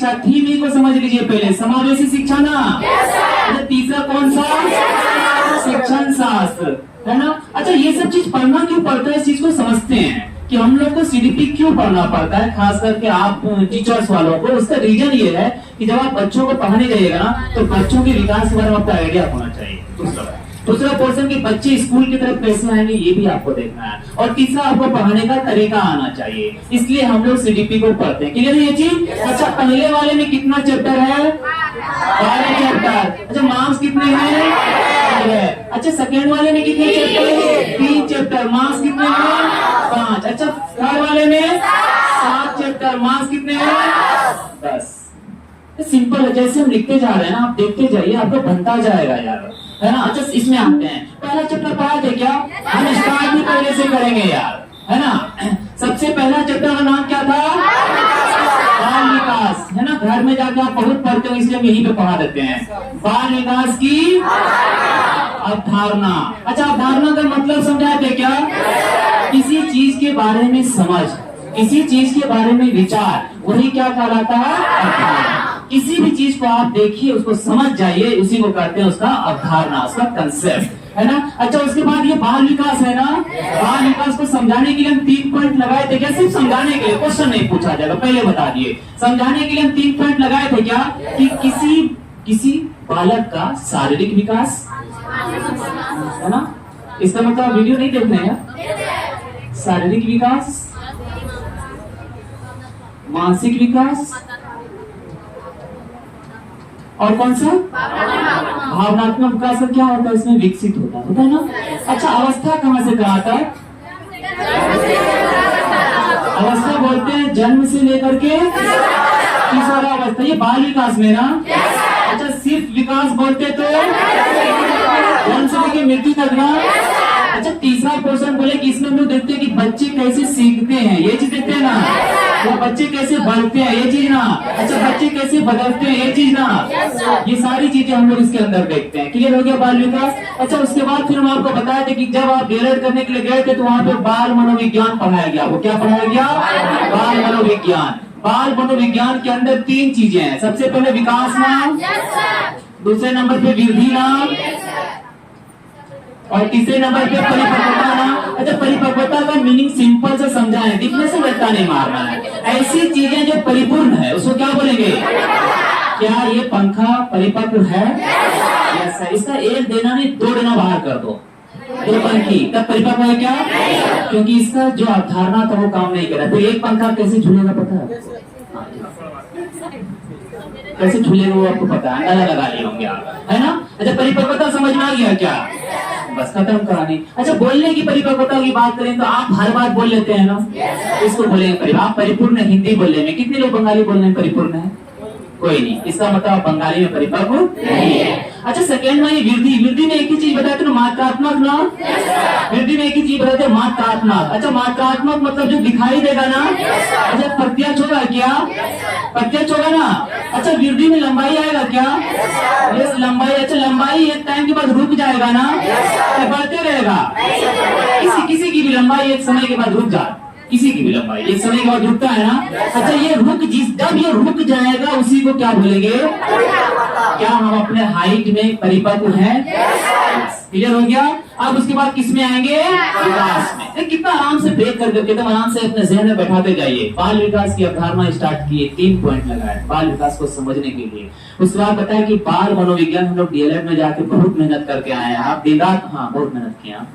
शिक्षा, थीम को समझ लीजिए पहले, समावेशी शिक्षा ना। अच्छा तीसरा कौन सा, शिक्षण शास्त्र, है ना। अच्छा ये सब चीज पढ़ना क्यों पड़ता है, इस चीज को समझते हैं कि हम लोग को सीडीपी क्यों पढ़ना पड़ता है, खास करके आप टीचर्स वालों को। उसका रीजन ये है कि जब आप बच्चों को पढ़ाने जाइएगा ना, तो बच्चों के विकास के बारे में आपका आइडिया होना चाहिए। दूसरा पोर्शन कि बच्चे स्कूल की तरफ कैसे आएंगे ये भी आपको देखना है, और तीसरा आपको पढ़ाने का तरीका आना चाहिए। इसलिए हम लोग सीडीपी को पढ़ते हैं। क्लियर है ये चीज। अच्छा पहले वाले में कितना चैप्टर है, 12 चैप्टर। अच्छा मार्क्स कितने हैं, अच्छा सेकेंड वाले में कितने चैप्टर, 3 चैप्टर, मार्क्स कितने हैं, 5। अच्छा थर्ड वाले में 7 चैप्टर, मार्क्स कितने हैं, 10। सिंपल है, जैसे हम लिखते जा रहे हैं ना, आप देखते जाइए, आपको बनता जाएगा यार, है ना। अच्छा इसमें आते हैं, पहला चैप्टर पढ़ा थे क्या, हम स्टार्ट भी पहले से करेंगे यार, है ना। सबसे पहला चैप्टर का नाम क्या था, बाल विकास, है ना। घर में जाके आप बहुत पढ़ते हो, इसलिए हम यहीं पे पढ़ा देते हैं। बाल विकास की अवधारणा। अच्छा अवधारणा का मतलब समझाए थे क्या, किसी चीज के बारे में समझ, किसी चीज के बारे में विचार, वही क्या कहलाता है, अवधारणा। किसी भी चीज को आप देखिए, उसको समझ जाइए, उसी को कहते हैं उसका अवधारणा, उसका कंसेप्ट, है ना। अच्छा उसके बाद ये बाल विकास है ना, बाल विकास को समझाने के लिए हम 3 पॉइंट लगाए थे क्या, सिर्फ समझाने के लिए, क्वेश्चन नहीं पूछा जाएगा, पहले बता दिए। समझाने के लिए हम 3 पॉइंट लगाए थे क्या, कि किसी बालक का शारीरिक विकास, है ना। इसका मतलब वीडियो नहीं देख रहे हैं, शारीरिक विकास, मानसिक विकास, और कौन सा, भावनात्मक विकास का क्या होता है, इसमें विकसित होता है ना। अच्छा अवस्था कहां से कहां तक, अवस्था बोलते हैं जन्म से लेकर के किशोरा अवस्था, ये बाल विकास में ना। अच्छा सिर्फ विकास बोलते तो जन्म से लेकर मृत्यु तक ना। अच्छा तीसरा पोर्शन बोले कि इसमें हम लोग देखते हैं कि बच्चे कैसे सीखते हैं, ये चीज देखते हैं ना, वो बच्चे कैसे बढ़ते हैं, ये चीज ना। अच्छा बच्चे कैसे बदलते हैं, ये चीज ना। ये सारी चीजें हम लोग इसके अंदर देखते हैं। क्लियर हो गया बाल विकास। अच्छा उसके बाद फिर हम आपको बताया था कि जब आप डीएलएड करने के लिए गए थे, तो वहाँ पे बाल मनोविज्ञान पढ़ाया गया। वो क्या पढ़ाया गया, बाल मनोविज्ञान। बाल मनोविज्ञान के अंदर 3 चीजें हैं। सबसे पहले विकास नाम, दूसरे नंबर पे वृद्धि नाम, और तीसरे नंबर पे परिपक्वता नाम। अच्छा परिपक्वता का मीनिंग सिंपल से समझाएं, दिखने से रट्टा नहीं मारना है। ऐसी चीजें जो परिपूर्ण है उसको क्या बोलेंगे, क्या ये पंखा परिपक्व है, यस है। इसका 1 देना नहीं 2 देना बाहर कर दो, 2 पंखी तब परिपक्व है क्या, क्योंकि इसका जो अवधारणा था वो काम नहीं कर रहा। तो 1 पंखा कैसे झूलेगा पता है, कैसे झूलेगा वो आपको पता है, अंदाजा लगा लिए होंगे आप, है ना। अच्छा परिपक्वता समझ में आ गया क्या, बस खत्म करानी। अच्छा बोलने की परिपक्वता की बात करें तो आप हर बात बोल लेते हैं ना, इसको बोलेंगे आप परिपूर्ण हिंदी बोलने में। कितने लोग बंगाली बोलने में परिपूर्ण है, कोई नहीं। इसका मतलब बंगाली में परिपक्व नहीं है। अच्छा सेकेंड में वृद्धि, वृद्धि में एक ही चीज बताते ना, मात्रात्मक ना, वृद्धि में एक ही चीज बताते मात्रात्मक। अच्छा मात्रात्मक मतलब जो दिखाई देगा ना। अच्छा प्रत्यक्ष होगा क्या, प्रत्यक्ष होगा ना। अच्छा वृद्धि में लंबाई आएगा क्या, यस लंबाई। अच्छा लंबाई एक टाइम के बाद रुक जाएगा ना, बढ़ते रहेगा। किसी की भी लंबाई एक समय के बाद रुक जाए, किसी की भी लंबाई एक समय के बाद रुकता है ना। अच्छा ये जब ये रुक जाएगा उसी को क्या बोलेंगे, क्या हम अपने हाइट में परिपक्व हैं, क्लियर हो गया। अब उसके बाद किस में आएंगे, विकास में। कितना आराम से ब्रेक करके एकदम आराम से अपने जहन में बैठाते जाइए। बाल विकास की अवधारणा स्टार्ट किए, 3 पॉइंट लगाए बाल विकास को समझने के लिए। उसके बाद बताया कि बाल मनोविज्ञान हम लोग डीएलएड में जाके बहुत मेहनत करके आए हैं। आप दिन रात, हाँ बहुत मेहनत किया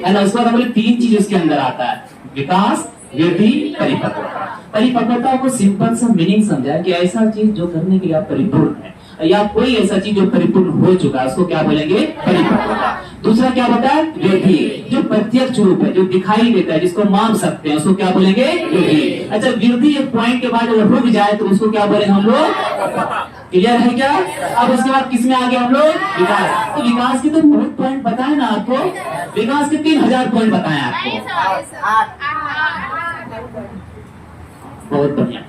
है ना। उसके बाद बोले 3 चीज उसके अंदर आता है, विकास, वृद्धि, परिपक्वता। परिपक्वता को सिंपल सा मीनिंग समझा कि ऐसा चीज जो करने के लिए आप परिपूर्ण है, या कोई ऐसा चीज जो परिपूर्ण हो चुका है उसको क्या बोलेंगे, परिपक्वता। दूसरा क्या बताया, वृद्धि, जो प्रत्यक्ष रूप है, जो दिखाई देता है, जिसको मान सकते हैं, उसको क्या बोलेंगे, वृद्धि। अच्छा वृद्धि एक पॉइंट के बाद अगर रुक जाए तो उसको क्या बोलेंगे हम लोग, क्लियर है क्या। अब उसके बाद किसमें आ गया हम लोग, विकास। तो विकास के तो बहुत पॉइंट बताए ना आपको, विकास के 3000 पॉइंट बताए आपको, बहुत बढ़िया।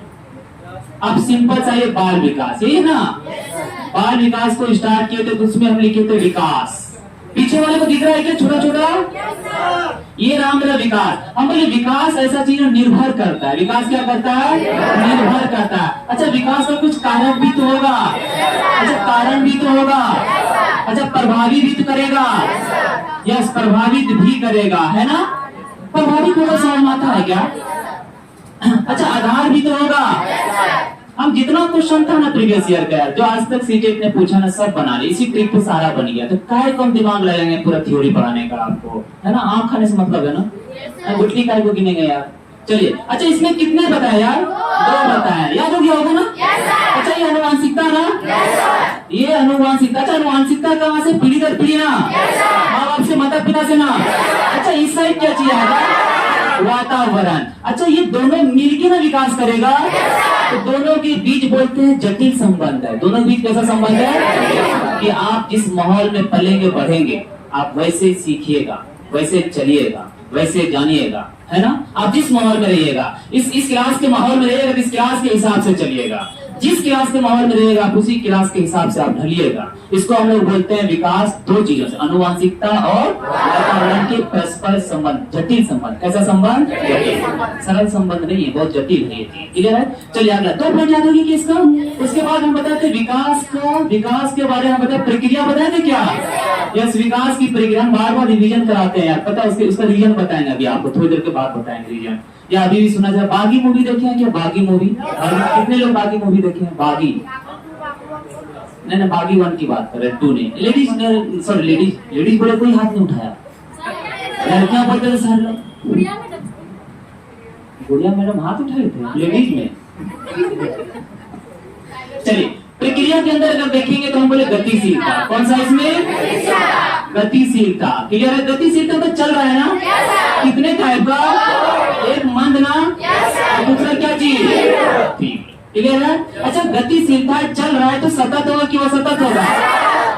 अब सिंपल सा ये बाल विकास, यही ना, बाल विकास को स्टार्ट किए थे तो उसमें हम लिखे थे विकास। पीछे वाले को दिख रहा है क्या छोटा छोटा, ये रहा मेरा विकास। हम बोले विकास ऐसा चीज निर्भर करता है। विकास क्या करता है? निर्भर करता है। अच्छा, विकास का कुछ कारक भी तो होगा। अच्छा, कारण भी तो होगा। अच्छा, प्रभावित भी तो करेगा। यस, प्रभावित भी करेगा, है ना। प्रभावित होगा समझ में आता है क्या? अच्छा, आधार भी तो होगा। हम जितना क्वेश्चन था ना प्रीवियस ईयर का, जो आज तक सीटेट ने पूछा ना, सब बना लिया। इसी ट्रिक पे सारा बन गया। तो काय कम दिमाग लगाएंगे पूरा थ्योरी पढ़ाने का आपको, है ना। आम खाने से मतलब है ना, गुटली काय को गिनेंगे यार। चलिए, अच्छा इसमें कितने बताए यार? 2 बताए। याद हो गया होगा ना? अच्छा, ये अनुवांशिकता ना, ये अनुवांशिकता। अच्छा, अनुवांशिकता कहाँ से? पीढ़ी दर पीढ़ी ना, माँ बाप से, माता पिता से ना। अच्छा, इस साइड क्या चीज आएगा? वातावरण। अच्छा, ये दोनों मिलके ना विकास करेगा। तो दोनों के बीच बोलते हैं जटिल संबंध है। दोनों के बीच कैसा संबंध है? कि आप जिस माहौल में पलेंगे बढ़ेंगे, आप वैसे सीखिएगा, वैसे चलिएगा, वैसे जानिएगा, है ना। आप जिस माहौल में रहिएगा, इस क्लास के माहौल में रहिएगा, इस क्लास के हिसाब से चलिएगा। जिस क्लास के माहौल में रहेगा, आप उसी क्लास के हिसाब से आप ढलिएगा। इसको हम लोग बोलते हैं विकास 2 चीजों से, अनुवांशिकता और वातावरण के परस्पर संबंध, जटिल संबंध। कैसा संबंध? जटिल। सरल संबंध नहीं है, बहुत जटिल है ये चीज। क्लियर है? चलिए अगला 2 पॉइंट याद होगी कि इसका। उसके बाद हम बताते विकास के बारे में बताते, प्रक्रिया बताए थे क्या? यस, विकास की प्रक्रिया हम बार बार रिवीजन कराते हैं यार, पता है। उसका रीजन बताएंगे अभी आपको, थोड़ी देर के बाद बताएंगे रीजन। या अभी भी सुना जाए, बागी मूवी देखे हैं क्या? बागी मूवी, कितने लोग बागी मूवी देखे हैं? बागी नहीं, बागी 1 की बात कर रहे, 2 नहीं। लेडीज, सॉरी लेडीज बोले, कोई हाथ नहीं उठाया। लड़कियां बोलते थे सर लोग। गुड़िया मैडम हाथ उठाए थे लेडीज में। चलिए, प्रक्रिया के अंदर अगर देखेंगे तो हम बोले गतिशीलता। कौन सा इसमें? गतिशीलता। क्लियर है? गतिशीलता तो चल रहा है ना। कितने टाइप का? एक मंद ना, दूसरा क्या चीज? क्लियर है? अच्छा, गतिशीलता चल रहा है तो सतत होगा कि असतत होगा?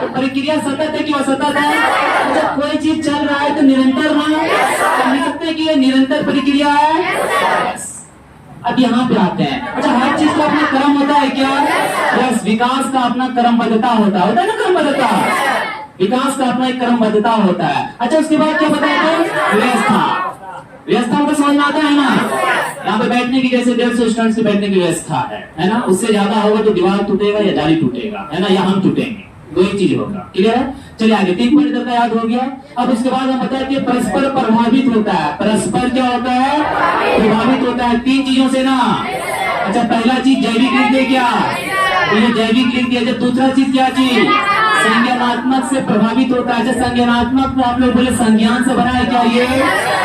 तो प्रक्रिया सतत है कि असतत है? अच्छा, कोई चीज चल रहा है तो निरंतर ना, कह सकते हैं कि ये निरंतर प्रक्रिया है। अब यहाँ पे आते हैं। अच्छा, हर चीज का अपना क्रम होता है क्या? यस, विकास का अपना क्रमबद्धता होता है ना, क्रमबद्धता। विकास का अपना एक क्रमबद्धता होता है। अच्छा, उसके बाद क्या बताया था? व्यवस्था। व्यवस्था को समझ में आता है ना। यहाँ पे बैठने की जैसे 150 स्टूडेंट्स की बैठने की व्यवस्था है ना। उससे ज्यादा होगा तो दीवार टूटेगा या जाली टूटेगा, है ना, या हम टूटेंगे। 2 ही चीज होगा। क्लियर है? चलिए आगे, 3 पॉइंट तक याद हो गया। अब उसके बाद हम बताया कि परस्पर प्रभावित होता है। परस्पर क्या होता है? प्रभावित होता है 3 चीजों से ना। अच्छा, पहला चीज जैविक लिख दे क्या? तो ये जैविक लिख दिया। दूसरा चीज क्या चीज? संज्ञानात्मक से प्रभावित होता है। अच्छा, संज्ञानात्मक में आप लोग बोले संज्ञान से बना है क्या ये?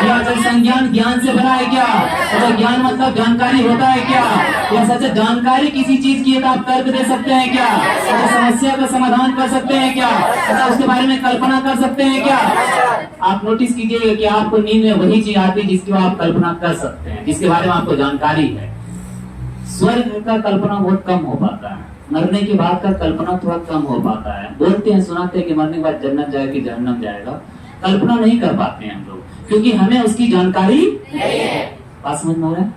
या अच्छा, संज्ञान ज्ञान से बना है क्या? अच्छा, ज्ञान मतलब जानकारी होता है क्या? या अच्छा, जानकारी किसी चीज की है तो आप तर्क दे सकते हैं क्या? अच्छा, समस्या का समाधान कर सकते हैं क्या? अच्छा, उसके बारे में कल्पना कर सकते हैं क्या? आप नोटिस कीजिएगा कि आपको नींद में वही चीज आती है जिसकी आप कल्पना कर सकते हैं, जिसके बारे में आपको जानकारी है। स्वर्ग का कल्पना बहुत कम हो पाता है, मरने के बाद का कल्पना थोड़ा कम हो पाता है। बोलते हैं, सुनाते हैं कि मरने के बाद जन्नत जाएगा कि जहन्नम जाएगा, कल्पना नहीं कर पाते हैं हम लोग, क्योंकि हमें उसकी जानकारी नहीं है। बात समझ में आ रहा है?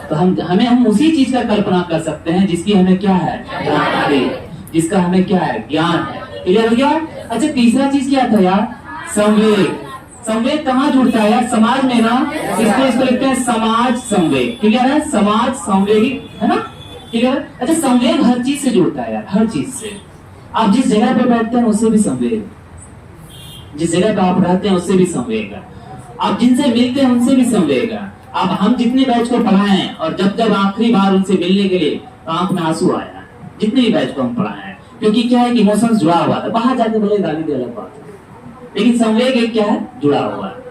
तो हम उसी चीज का कल्पना कर सकते हैं जिसकी हमें क्या है? जानकारी, जिसका हमें क्या है? ज्ञान है। क्लियर हो गया? अच्छा, तीसरा चीज क्या था यार? संवेग। संवेग कहाँ जुड़ता है यार? समाज में ना, इसलिए इसको लिखते हैं समाज संवेग। क्लियर है? समाज संवेग, है ना। क्लियर? अच्छा, संवेग हर चीज से जुड़ता है यार, हर चीज से। आप जिस जगह पे बैठते हैं उससे भी संवेग, जिस जगह पे आप रहते हैं उससे भी संवेग है, आप जिनसे मिलते हैं उनसे भी संवेग है। अब हम जितने बैच को पढ़ाए हैं और जब आखिरी बार उनसे मिलने के लिए तो आंख में आंसू आया, जितने भी बैच को हम पढ़ाए हैं, क्योंकि क्या है कि इमोशंस जुड़ा हुआ था। बाहर जाके बोले गाली दे अलग बात है, लेकिन संवेग एक क्या है? जुड़ा हुआ है।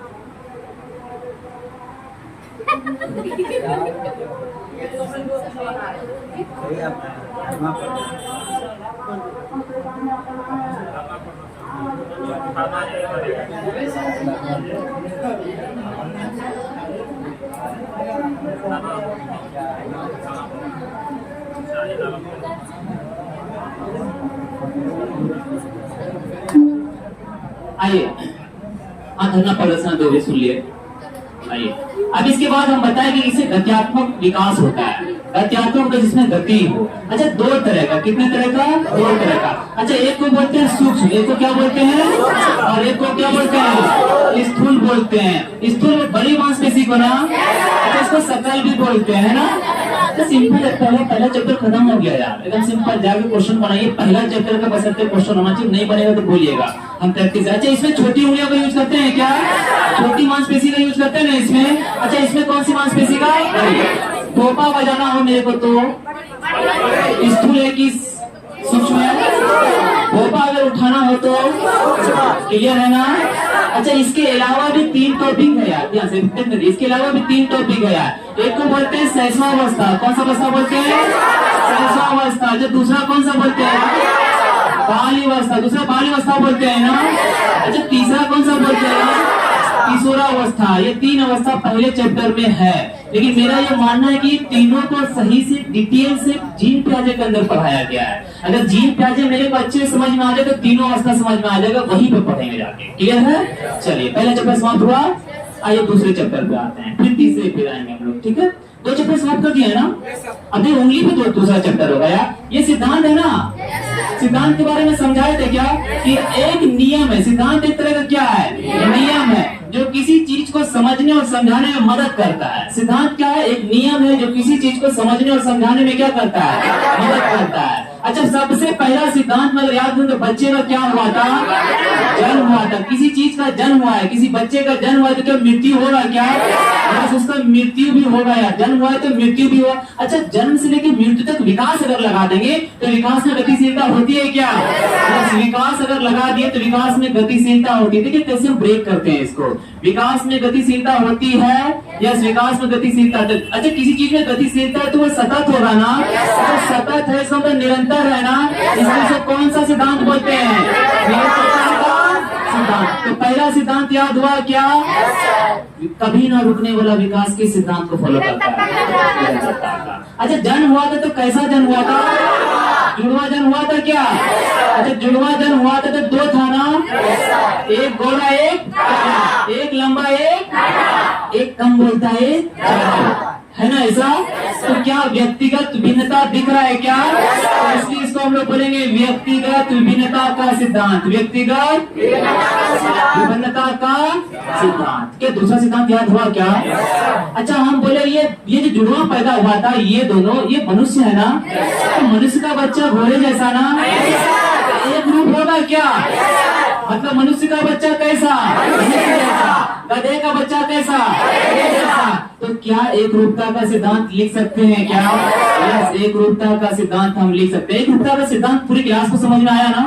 आइए, हाँ, धरना प्रदर्शन तो भी सुन लिए। आइए अब इसके बाद हम बताएं कि इसे गत्यात्मक विकास होता है। गत्यात्मक का जिसमें गति हो। अच्छा, दो तरह का, कितने तरह का? दो तरह का। अच्छा, एक को बोलते हैं सूक्ष्म, एक को क्या बोलते हैं? और एक को क्या बोलते हैं? स्थूल बोलते हैं। स्थूल बड़ी मांसपेशी को ना, अच्छा इसको सकल भी बोलते हैं ना। तो सिंपल है, पहला चैप्टर खत्म हो गया यार, एकदम सिंपल। जाके क्वेश्चन बनाइए, पहला चैप्टर का बसंत क्वेश्चन होना चाहिए, नहीं बनेगा तो बोलिएगा, हम प्रैक्टिस। अच्छा, इसमें छोटी उंगलियों का यूज करते हैं क्या? छोटी मांसपेशी का यूज करते हैं ना इसमें। अच्छा, इसमें कौन सी मांसपेशी का? टोपा बजाना हो मेरे को तो स्थूल है कि सूक्ष्म है? टोपा अगर उठाना हो तो क्लियर है ना। अच्छा, इसके अलावा भी 3 टॉपिक है यार, ध्यान से। इसके अलावा भी 3 टॉपिक है यार। एक को बोलते हैं सहस्रावस्था। कौन सा अवस्था बोलते हैं? सहस्रावस्था। अच्छा, दूसरा कौन सा बोलते हैं? बाल्यावस्था। दूसरा बाल्यावस्था बोलते हैं ना। अच्छा, तीसरा कौन सा बोलते हैं? किशोरावस्था। ये 3 अवस्था पहले चैप्टर में है, लेकिन मेरा ये मानना है कि तीनों को सही से डिटेल से जीन प्याजे के अंदर पढ़ाया गया है। अगर जीन प्याजे मेरे को अच्छे समझ में आ जाए तो तीनों अवस्था समझ में आ जाएगा, वहीं पे पढ़ेंगे जाके। क्लियर है? चलिए, पहला चैप्टर समाप्त हुआ। आइए दूसरे चैप्टर पे आते हैं, फिर तीसरे पे आएंगे हम लोग। ठीक है, 2 चैप्टर समाप्त कर दिया है ना। अभी उंगली पे तो दूसरा चैप्टर होगा यार। ये सिद्धांत है ना, सिद्धांत के बारे में समझाए थे क्या कि एक नियम है। सिद्धांत एक तरह का क्या है? नियम है जो किसी चीज को समझने और समझाने में मदद करता है। सिद्धांत क्या है? एक नियम है जो किसी चीज को समझने और समझाने में क्या करता है? मदद करता है। अच्छा, सबसे पहला सिद्धांत में अगर याद हो तो बच्चे का क्या हुआ था? जन्म हुआ था। किसी चीज का जन्म हुआ है, किसी बच्चे का जन्म हुआ है तो क्या मृत्यु होगा क्या? बस उसका मृत्यु भी होगा यार। जन्म हुआ है तो मृत्यु भी हुआ। अच्छा, जन्म से लेकर मृत्यु तक विकास अगर लगा देंगे तो विकास में गतिशीलता होती है क्या? विकास अगर लगा दिए तो विकास में गतिशीलता होती है। देखिए कैसे हम ब्रेक करते हैं इसको। विकास में गतिशीलता होती है, यस विकास में गतिशीलता। अच्छा, किसी चीज में गतिशीलता है तो वो सतत होगा ना। तो सतत है, इसका मतलब निरंतर है ना। इसमें कौन सा सिद्धांत बोलते हैं? सिद्धांत। तो पहला सिद्धांत याद हुआ क्या? कभी ना रुकने वाला विकास के सिद्धांत को फॉलो करता है। अच्छा, जन्म हुआ था तो कैसा जन्म हुआ था? जुड़वा जन्म हुआ था क्या? अच्छा, जुड़वा जन्म हुआ था तो 2 था ना, एक गोरा एक लंबा एक कम बोलता है ना ऐसा। तो क्या व्यक्तिगत भिन्नता दिख रहा है क्या? तो इसलिए इसको हम लोग बोलेंगे व्यक्तिगत विभिन्नता का सिद्धांत। व्यक्तिगत विभिन्नता का सिद्धांत। क्या दूसरा सिद्धांत याद हुआ क्या? अच्छा, हम बोले ये जो जुड़वा पैदा हुआ था, ये दोनों, ये मनुष्य है ना। तो मनुष्य का बच्चा घोड़े जैसा ना, एक रूप होगा क्या? मतलब मनुष्य का बच्चा कैसा? गधे का बच्चा कैसा? तो क्या एक रूपता का सिद्धांत लिख सकते हैं क्या? यस, एक रूपता का सिद्धांत हम लिख सकते हैं। एक रूपता का सिद्धांत पूरी क्लास को समझ में आया ना?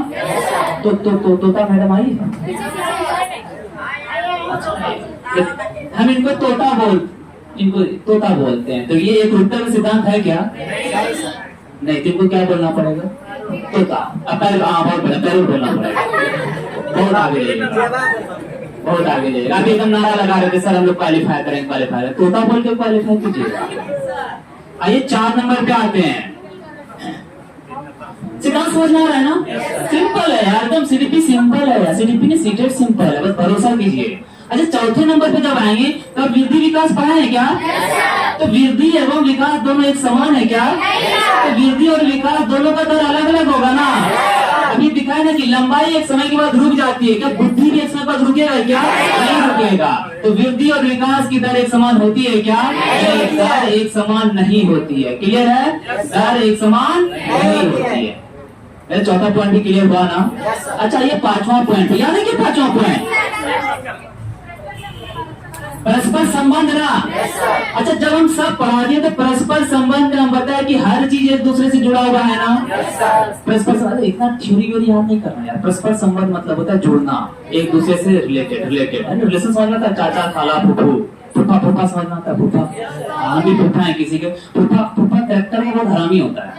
तो तोता मैडम आई, हम इनको तोता बोलते हैं। तो ये एक रूपता का सिद्धांत है क्या? नहीं, तुमको क्या बोलना पड़ेगा? तोता। अब पहले बोलना पड़ेगा, बहुत आगे जाएगा। अभी एकदम नारा लगा रहे थे सर हम लोग क्वालिफाई करेंगे। तोता बोल के क्वालिफाई कीजिएगा। आइए 4 नंबर पे आते हैं। सिद्धांत समझ में आ रहा है ना? सिंपल है यार, एकदम सीडीपी सिंपल है यार। सीडीपी ने सीटेड सिंपल है, बस भरोसा कीजिए। अच्छा, चौथे नंबर पे जब आएंगे तो वृद्धि विकास पढ़ा है क्या? तो वृद्धि एवं विकास दोनों एक समान है क्या? तो वृद्धि और विकास दोनों का दर अलग अलग होगा ना। अभी दिखाए ना कि लंबाई एक समय के बाद रुक जाती है, क्या बुद्धि भी एक समय बाद रुकेगा क्या? नहीं रुकेगा। तो वृद्धि और विकास की दर एक समान होती है क्या? दर एक समान नहीं होती है। क्लियर है? दर एक समान नहीं होती है। चौथा पॉइंट भी क्लियर हुआ ना? अच्छा, ये 5वां पॉइंट याद है क्या? 5वां पॉइंट परस्पर संबंध ना। अच्छा, जब हम सब पढ़ा दिए तो परस्पर संबंध हम बताया कि हर चीज एक दूसरे से जुड़ा हुआ है ना। परस्पर संबंध इतना थ्योरी याद नहीं करना यार। परस्पर संबंध मतलब होता है जुड़ना, एक दूसरे से रिलेटेड। रिलेशन समझना था, चाचा खाला फूफू, फूफा समझना था, फूफा। हम भी फूफा है किसी के। फूफा कैरेक्टर में बहुत हरामी होता है।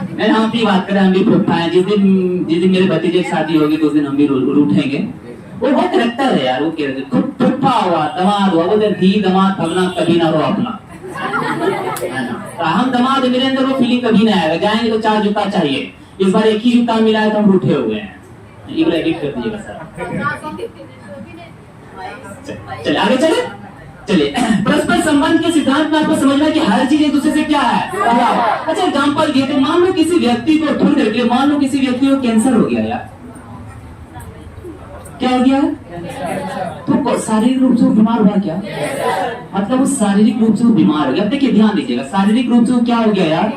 मैं हम भी बात करें, हम भी फूफा है। जिस दिन मेरे भतीजे की शादी होगी तो उस दिन हम भी रूठेंगे। वो बहुत करेक्टर है यार। वो फूफा हुआ, दमाद हुआ, बोलते धी दमाद फलना कभी ना हो अपना, है ना। तो हम दमाद, मेरे अंदर वो फीलिंग कभी ना आएगा। जाएंगे तो 4 जूता चाहिए। इस बार एक ही जूता मिला है तो हम रूठे हुए हैं। एडिट कर दीजिएगा सर। चलिए आगे चले। चलिए परस्पर संबंध के सिद्धांत में आपको समझना कि हर चीज एक दूसरे से क्या है। अच्छा एग्जाम्पल दिए थे, मान लो किसी व्यक्ति को थोड़ी देर के लिए, मान लो किसी व्यक्ति को कैंसर हो गया यार, क्या हो गया तो शारीरिक रूप से वो बीमार हुआ क्या, मतलब वो शारीरिक रूप से वो बीमार हो गया। देखिए ध्यान दीजिएगा, शारीरिक रूप से वो क्या हो गया यार,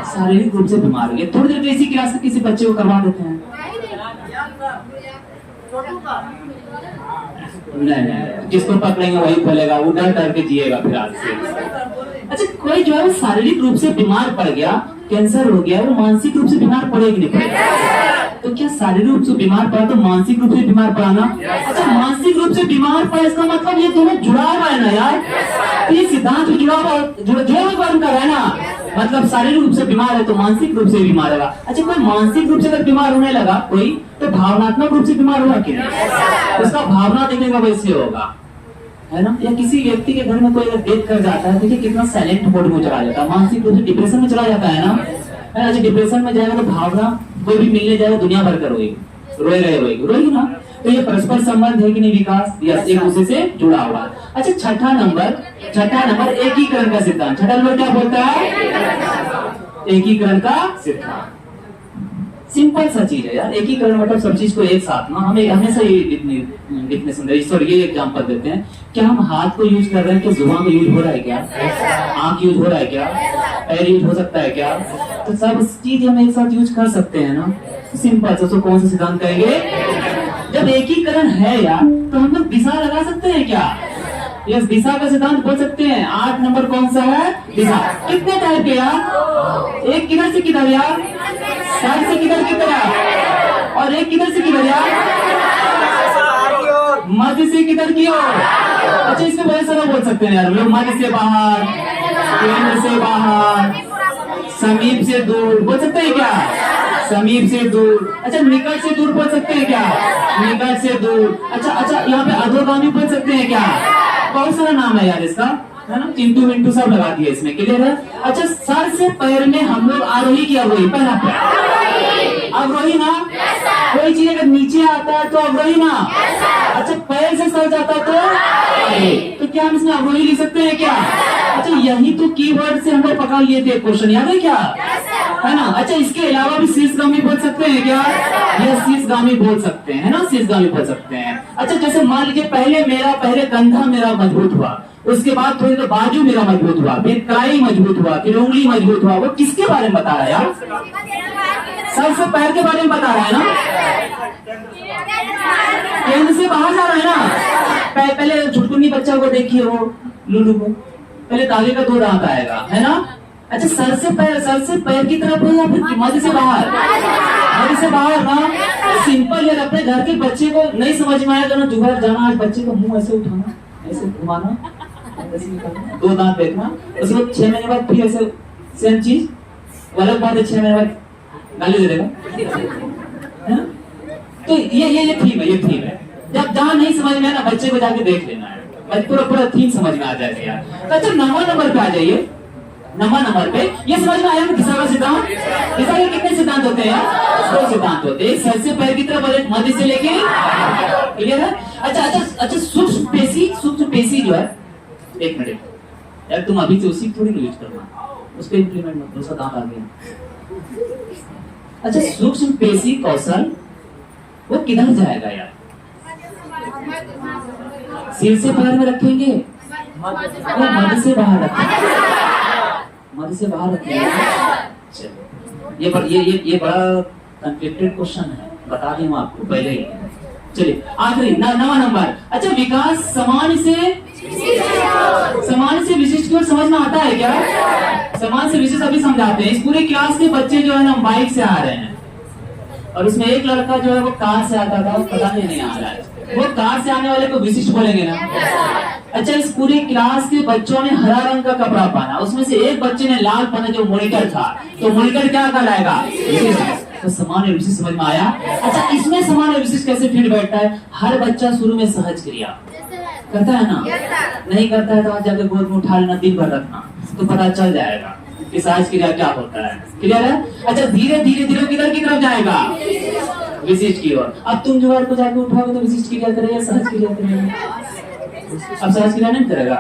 शारीरिक रूप से बीमार हो गया। थोड़ी देर इसी क्लास से किसी बच्चे को करवा देते हैं, नहीं जिसको पकड़ेंगे वही बोलेगा, वो डर डर के जिएगा फिर आज से। अच्छा कोई जो है वो शारीरिक रूप से बीमार पड़ गया, कैंसर हो गया, वो मानसिक रूप से बीमार पड़ेगी नहीं पड़ेगा? तो क्या शारीरिक रूप से बीमार पड़ा तो मानसिक रूप से बीमार पड़ा ना? अच्छा मानसिक रूप से बीमार पड़ा इसका मतलब ये दोनों जुड़ा हुआ है ना यार, तो ये सिद्धांत जुड़ा हुआ का है ना, मतलब शारीरिक रूप से बीमार है तो मानसिक रूप से बीमार होगा। अच्छा कोई मानसिक रूप से अगर बीमार होने लगा कोई, तो भावनात्मक रूप से बीमार होगा कि नहीं? उसका भावना देखने का वैसे होगा, है ना। या किसी व्यक्ति के घर में कोई अगर डेथ कर जाता है, देखिए कितना साइलेंट मोड में चला जाता है, मानसिक रूप से डिप्रेशन में चला जाता है ना। अच्छा डिप्रेशन में जाएगा तो भावना कोई भी मिलने जाएगा दुनिया भर कर रोएगी ना। तो ये परस्पर संबंध है कि नहीं विकास, यस एक दूसरे से जुड़ा हुआ। अच्छा छठा नंबर एकीकरण का सिद्धांत। छठा नंबर क्या बोलता है, एकीकरण का सिद्धांत। सिंपल सा चीज है यार, एकीकरण मतलब सब चीज को एक साथ ना, हमें हमेशा ये ये एग्जांपल देते हैं कि हम हाथ को यूज कर रहे हैं, कि जुबान को यूज हो रहा है क्या, आंख यूज हो रहा है क्या, पैर यूज हो सकता है क्या, तो सब चीज हम एक साथ यूज कर सकते हैं ना। सिंपल सा, तो कौन सा सिद्धांत कहेंगे, जब एकीकरण है यार तो हम लोग दिशा लगा सकते हैं क्या, यस दिशा का सिद्धांत बोल सकते हैं। 8 नंबर कौन सा है, दिशा। कितने टाइप के यार, एक किधर से किधर यार, साइड से किधर किधर, और एक किधर से किधर यार, मध्य से किधर की ओर। अच्छा इसमें बहुत सारा बोल सकते हैं यार, लोग मध्य से बाहर, केंद्र से बाहर, समीप से दूर बोल सकते हैं क्या, समीप से दूर। अच्छा निकट से दूर बोल सकते हैं क्या, निकट से दूर। अच्छा यहाँ पे अधोगामी बोल सकते हैं क्या, बहुत सारा नाम है यार इसका, है ना, चिंटू विंटू सब लगा दिया इसमें, क्लियर है। अच्छा सर से पैर में हम लोग आरोही की अवरोही, पहला पैर अवरोही ना, कोई चीज अगर नीचे आता है तो अवरोही ना। अच्छा पैर से सर जाता तो क्या हम इसमें अवरोही लिख सकते हैं क्या। अच्छा यही तो कीवर्ड से हम लोग पकड़ लिए थे, क्वेश्चन याद है क्या, है ना। अच्छा इसके अलावा भी शीर्षगामी बोल सकते हैं क्या, यह शीर्षगामी बोल सकते हैं, है ना, शीर्षगामी बोल सकते हैं। अच्छा जैसे मान लीजिए पहले कंधा मेरा मजबूत हुआ, उसके बाद थोड़ी देर बाजू मेरा मजबूत हुआ, फिर कलाई मजबूत हुआ, फिर उंगली मजबूत हुआ। वो किसके बारे में बता रहा है यार, सर से पैर के बारे में बता रहा है ना, केंद्र से बाहर जा रहा है ना। पहले छुटकुनी बच्चा को देखिए, वो लुलू को पहले ताली का 2 दांत आएगा, है ना। अच्छा सर से पैर की तरफ है या फिर मध्य से बाहर, मध्य से बाहर ना। सिंपल है, अपने घर के बच्चे को नहीं समझ में आया तो ना जुगाड़ जाना, बच्चे को मुंह ऐसे उठाना, ऐसे घुमाना, 2 दांत देखना, उसके बाद 6 महीने बाद फिर ऐसे सेम चीज, अलग बात है 6 महीने बाद गाली दे देगा। तो ये थीम है। जब जहाँ नहीं समझ में आया ना बच्चे को जाके देख लेना है, पूरा थीम समझ में आ जाएगा यार। अच्छा नंबर पे आ जाइए, नंबर पे ये समझ में आया दिशा का सिद्धांत। दिशा के कितने सिद्धांत होते हैं यार, 2 सिद्धांत होते हैं, सर से पैर की तरफ और मध्य से लेके, क्लियर है। अच्छा सूक्ष्म पेशी जो है, 1 मिनट यार, तुम अभी से उसी थोड़ी यूज करना, उसको इम्प्लीमेंट मत, दूसरा दांत आ गया। अच्छा सूक्ष्म पेशी कौशल वो किधर जाएगा यार, सिर से पैर में रखेंगे, मध्य से बाहर रखेंगे, मध्य से बाहर रखेंगे। ये बड़ा कॉन्फ्लिक्टेड क्वेश्चन है, बता दें आपको पहले ही। चलिए आखिरी 9वां नंबर। अच्छा विकास समान से विशिष्ट की ओर समझ में आता है क्या, समान से विशिष्ट अभी समझाते हैं। इस पूरे क्लास के बच्चे जो है ना बाइक से आ रहे हैं, और उसमें एक लड़का जो है वो कार से आता था, पता नहीं आ रहा है, वो कार से आने वाले को विशिष्ट बोलेंगे ना। अच्छा इस पूरे क्लास के बच्चों ने हरा रंग का कपड़ा पहना, उसमें से एक बच्चे ने लाल पहना जो मॉनिटर था, तो मॉनिटर क्या कहलाएगा, तो समान विशिष्ट समझ में आया। अच्छा इसमें समान विशिष्ट कैसे फिट बैठता है, हर बच्चा शुरू में सहज क्रिया करता है ना, नहीं करता है तो आज जाके गोद में उठा लेना, दिन भर रखना, तो पता चल जाएगा कि सहज क्रिया क्या होता है, क्लियर है। अच्छा धीरे धीरे किधर की तरफ जाएगा, विशिष्ट की ओर। अब तुम जुगाड़ को जाके उठाओगे तो विशिष्ट क्रिया करेगा, सहज क्रिया करेगा, अब सहज क्रिया नहीं करेगा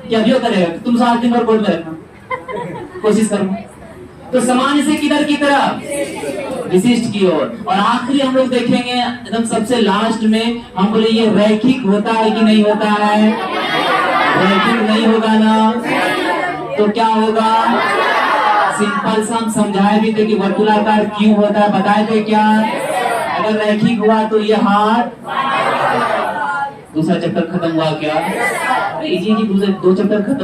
क्या? अभी करेगा? तुम 7 दिन और बोर्ड में रखना, कोशिश करो। तो सामान्य से किधर की तरफ? विशिष्ट की ओर। और आखिरी हम लोग देखेंगे एकदम सबसे लास्ट में, हम बोले ये रैखिक होता है कि नहीं होता है? रैखिक नहीं होगा ना, तो क्या होगा? सिंपल सा हम समझाए भी थे कि वर्तुलाकार क्यों होता है, बताए थे क्या? अगर रैखिक हुआ तो ये हाथ, दूसरा चैप्टर खत्म हुआ क्या? इजी दूसरे 2 चैप्टर खत्म।